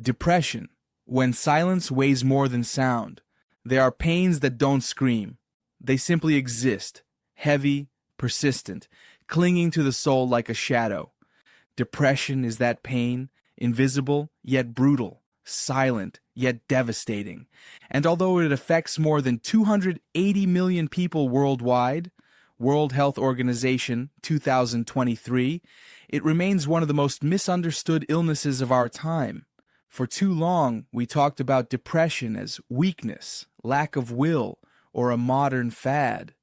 Depression. When silence weighs more than sound. They are pains that don't scream. They simply exist, heavy, persistent, clinging to the soul like a shadow. Depression is that pain, invisible yet brutal, silent yet devastating. And although it affects more than 280 million people worldwide, World Health Organization 2023, it remains one of the most misunderstood illnesses of our time. For too long, we talked about depression as weakness, lack of will, or a modern fad.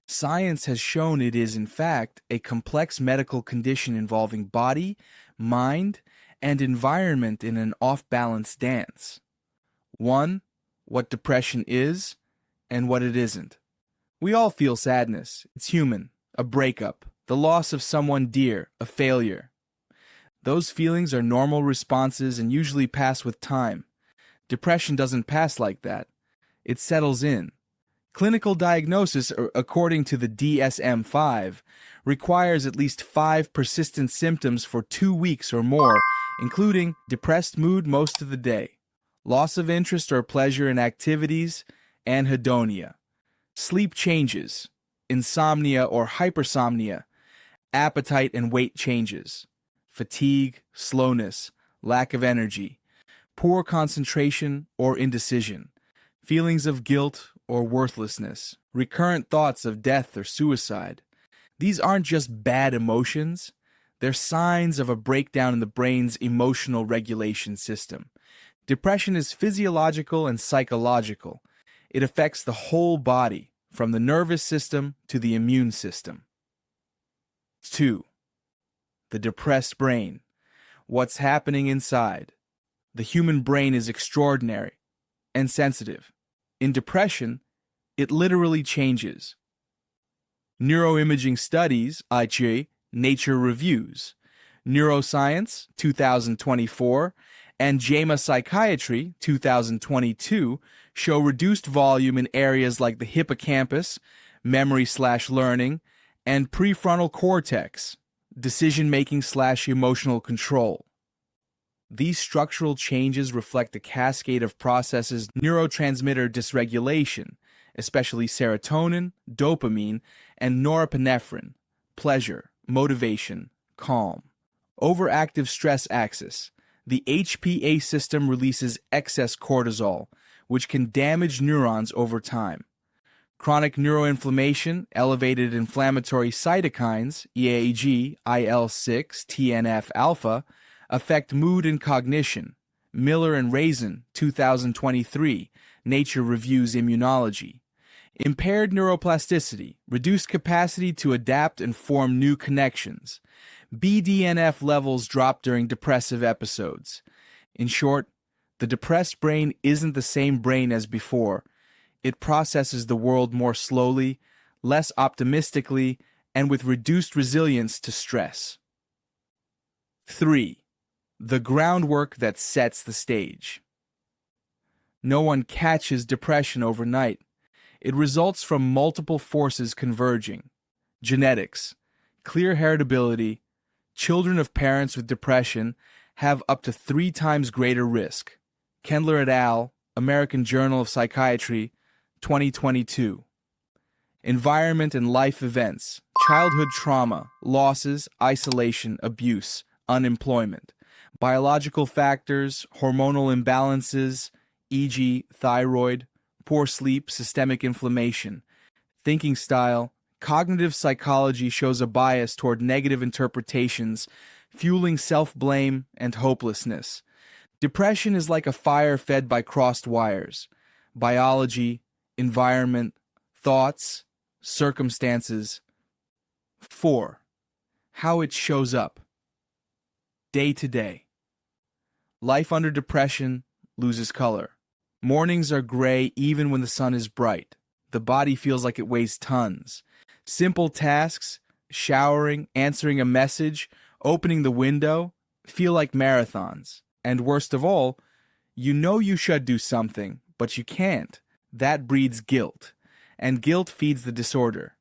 Science has shown it is, in fact, a complex medical condition involving body, mind, and environment in an off-balance dance. 1. What depression is, and what it isn't. We all feel sadness. It's human. A breakup, the loss of someone dear, a failure. Those feelings are normal responses and usually pass with time. Depression doesn't pass like that. It settles in. Clinical diagnosis, according to the DSM-5, requires at least 5 persistent symptoms for 2 weeks or more, including depressed mood most of the day, loss of interest or pleasure in activities, anhedonia, sleep changes, insomnia or hypersomnia, appetite and weight changes, fatigue, slowness, lack of energy, poor concentration or indecision, feelings of guilt or worthlessness, recurrent thoughts of death or suicide. These aren't just bad emotions, they're signs of a breakdown in the brain's emotional regulation system. Depression is physiological and psychological. It affects the whole body, from the nervous system to the immune system. 2. The depressed brain. What's happening inside? The human brain is extraordinary and sensitive. In depression, it literally changes. Neuroimaging Studies, IG, Nature Reviews, Neuroscience, 2024, and JAMA Psychiatry, 2022, show reduced volume in areas like the hippocampus, memory/learning, and prefrontal cortex, decision-making/emotional control. These structural changes reflect a cascade of processes neurotransmitter dysregulation, especially serotonin, dopamine, and norepinephrine, pleasure, motivation, calm. Overactive stress axis. The HPA system releases excess cortisol, which can damage neurons over time. Chronic neuroinflammation, elevated inflammatory cytokines, EAG, IL-6, TNF-alpha, affect mood and cognition. Miller and Raisin, 2023, Nature Reviews Immunology. Impaired neuroplasticity, reduced capacity to adapt and form new connections. BDNF levels drop during depressive episodes. In short, the depressed brain isn't the same brain as before. It processes the world more slowly, less optimistically, and with reduced resilience to stress. 3. The groundwork that sets the stage. No one catches depression overnight. It results from multiple forces converging. Genetics, clear heritability. Children of parents with depression have up to 3 times greater risk. Kendler et al., American Journal of Psychiatry, 2022. Environment and life events, childhood trauma, losses, isolation, abuse, unemployment. Biological factors, hormonal imbalances, e.g., thyroid, poor sleep, systemic inflammation. Thinking style, cognitive psychology shows a bias toward negative interpretations, fueling self-blame and hopelessness. Depression is like a fire fed by crossed wires. Biology, environment, thoughts, circumstances. 4. How it shows up. Day to day. Life under depression loses color. Mornings are gray even when the sun is bright. The body feels like it weighs tons. Simple tasks, showering, answering a message, opening the window, feel like marathons. And worst of all, you know you should do something, but you can't. That breeds guilt, and guilt feeds the disorder.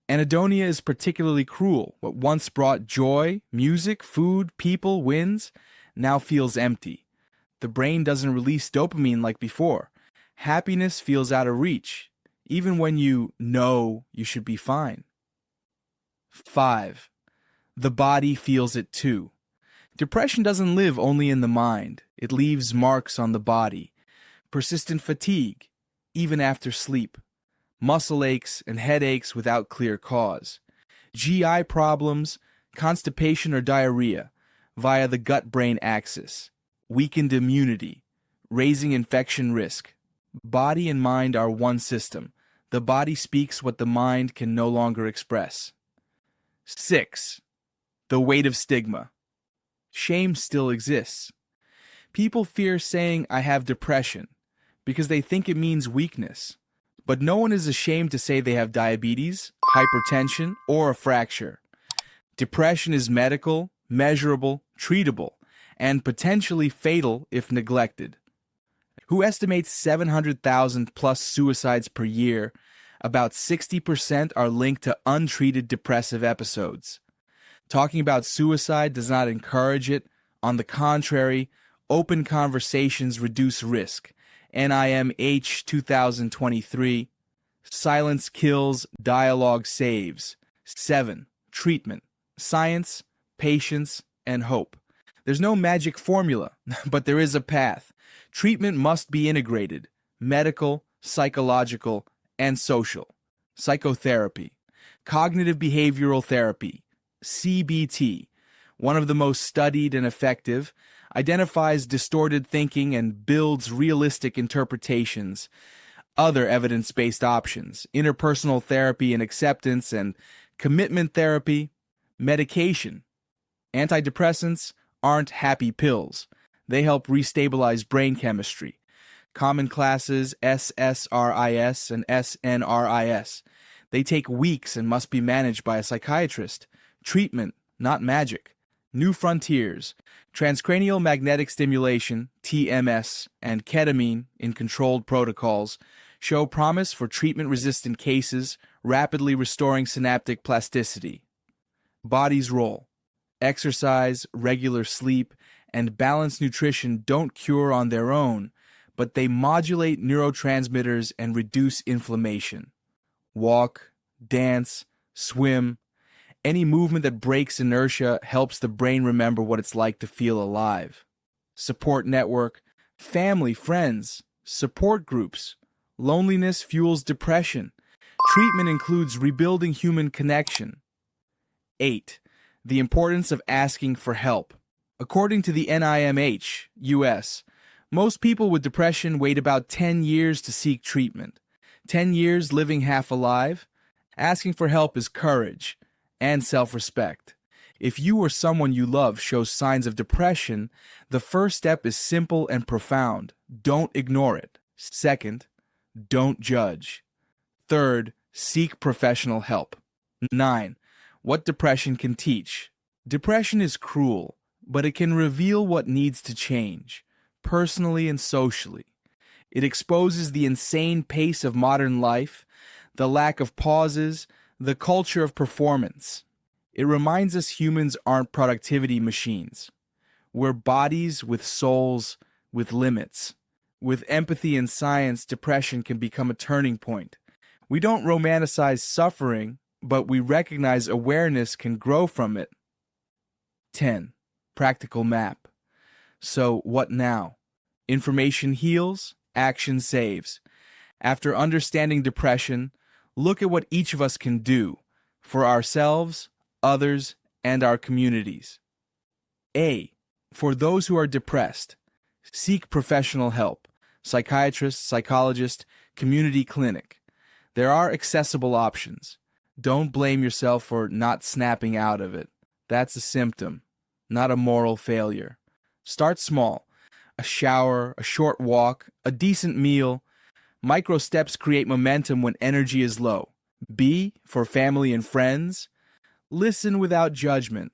Anhedonia is particularly cruel. What once brought joy, music, food, people, wins, now feels empty. The brain doesn't release dopamine like before. Happiness feels out of reach, even when you know you should be fine. 5. The body feels it too. Depression doesn't live only in the mind. It leaves marks on the body. Persistent fatigue, even after sleep. Muscle aches and headaches without clear cause. GI problems, constipation or diarrhea via the gut-brain axis. Weakened immunity, raising infection risk. Body and mind are one system. The body speaks what the mind can no longer express. 6. The weight of stigma. Shame still exists. People fear saying, "I have depression," because they think it means weakness. But no one is ashamed to say they have diabetes, hypertension, or a fracture. Depression is medical, measurable, treatable, and potentially fatal if neglected. Who estimates 700,000 plus suicides per year? About 60% are linked to untreated depressive episodes. Talking about suicide does not encourage it. On the contrary, open conversations reduce risk. NIMH 2023. Silence kills, dialogue saves. 7. Treatment. Science, patience, and hope. There's no magic formula, but there is a path. Treatment must be integrated: medical, psychological, and social. Psychotherapy. Cognitive behavioral therapy, CBT, one of the most studied and effective, identifies distorted thinking and builds realistic interpretations. Other evidence-based options: interpersonal therapy and acceptance, and commitment therapy. Medication. Antidepressants aren't happy pills. They help restabilize brain chemistry. Common classes SSRIs and SNRIs. They take weeks and must be managed by a psychiatrist. Treatment, not magic. New frontiers. Transcranial magnetic stimulation, TMS, and ketamine in controlled protocols show promise for treatment-resistant cases, rapidly restoring synaptic plasticity. Body's role. Exercise, regular sleep, and balanced nutrition don't cure on their own, but they modulate neurotransmitters and reduce inflammation. Walk, dance, swim. Any movement that breaks inertia helps the brain remember what it's like to feel alive. Support network, family, friends, support groups. Loneliness fuels depression. Treatment includes rebuilding human connection. 8. The importance of asking for help. According to the NIMH, US, most people with depression wait about 10 years to seek treatment. 10 years living half alive? Asking for help is courage and self-respect. If you or someone you love shows signs of depression, the first step is simple and profound. Don't ignore it. Second, don't judge. Third, seek professional help. 9. What depression can teach. Depression is cruel, but it can reveal what needs to change, personally and socially. It exposes the insane pace of modern life, the lack of pauses, the culture of performance. It reminds us humans aren't productivity machines. We're bodies with souls, with limits. With empathy and science, depression can become a turning point. We don't romanticize suffering, but we recognize awareness can grow from it. 10. Practical map. So, what now? Information heals, action saves. After understanding depression, look at what each of us can do for ourselves, others, and our communities. A. For those who are depressed, seek professional help. Psychiatrist, psychologist, community clinic. There are accessible options. Don't blame yourself for not snapping out of it. That's a symptom, not a moral failure. Start small. A shower, a short walk, a decent meal. Micro steps create momentum when energy is low. B, for family and friends. Listen without judgment.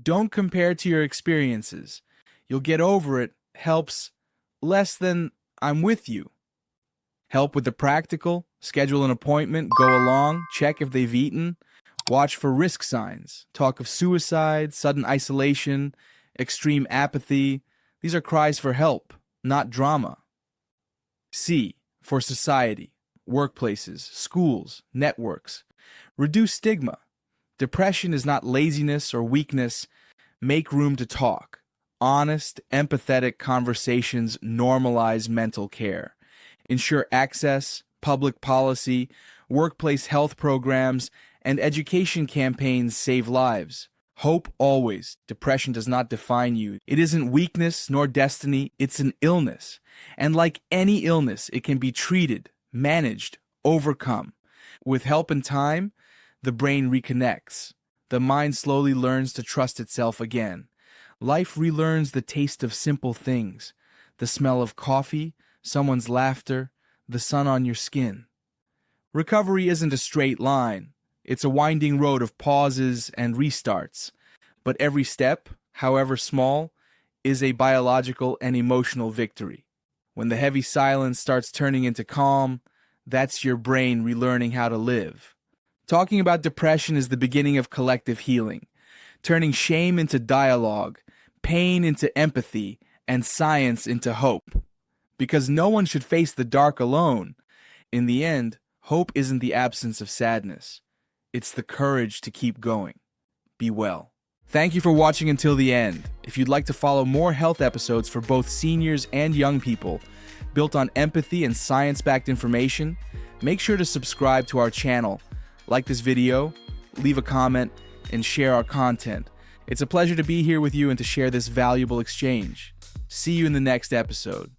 Don't compare to your experiences. You'll get over it helps less than "I'm with you." Help with the practical. Schedule an appointment, go along, check if they've eaten. Watch for risk signs. Talk of suicide, sudden isolation, extreme apathy. These are cries for help. not drama. C, for society, workplaces, schools, networks. Reduce stigma. Depression is not laziness or weakness. Make room to talk. Honest, empathetic conversations normalize mental care. Ensure access, public policy, workplace health programs, and education campaigns save lives. Hope always. Depression does not define you. It isn't weakness nor destiny, it's an illness. And like any illness, it can be treated, managed, overcome. With help and time, the brain reconnects. The mind slowly learns to trust itself again. Life relearns the taste of simple things, the smell of coffee, someone's laughter, the sun on your skin. Recovery isn't a straight line. It's a winding road of pauses and restarts. But every step, however small, is a biological and emotional victory. When the heavy silence starts turning into calm, that's your brain relearning how to live. Talking about depression is the beginning of collective healing, turning shame into dialogue, pain into empathy, and science into hope. Because no one should face the dark alone. In the end, hope isn't the absence of sadness. It's the courage to keep going. Be well. Thank you for watching until the end. If you'd like to follow more health episodes for both seniors and young people, built on empathy and science-backed information, make sure to subscribe to our channel, like this video, leave a comment, and share our content. It's a pleasure to be here with you and to share this valuable exchange. See you in the next episode.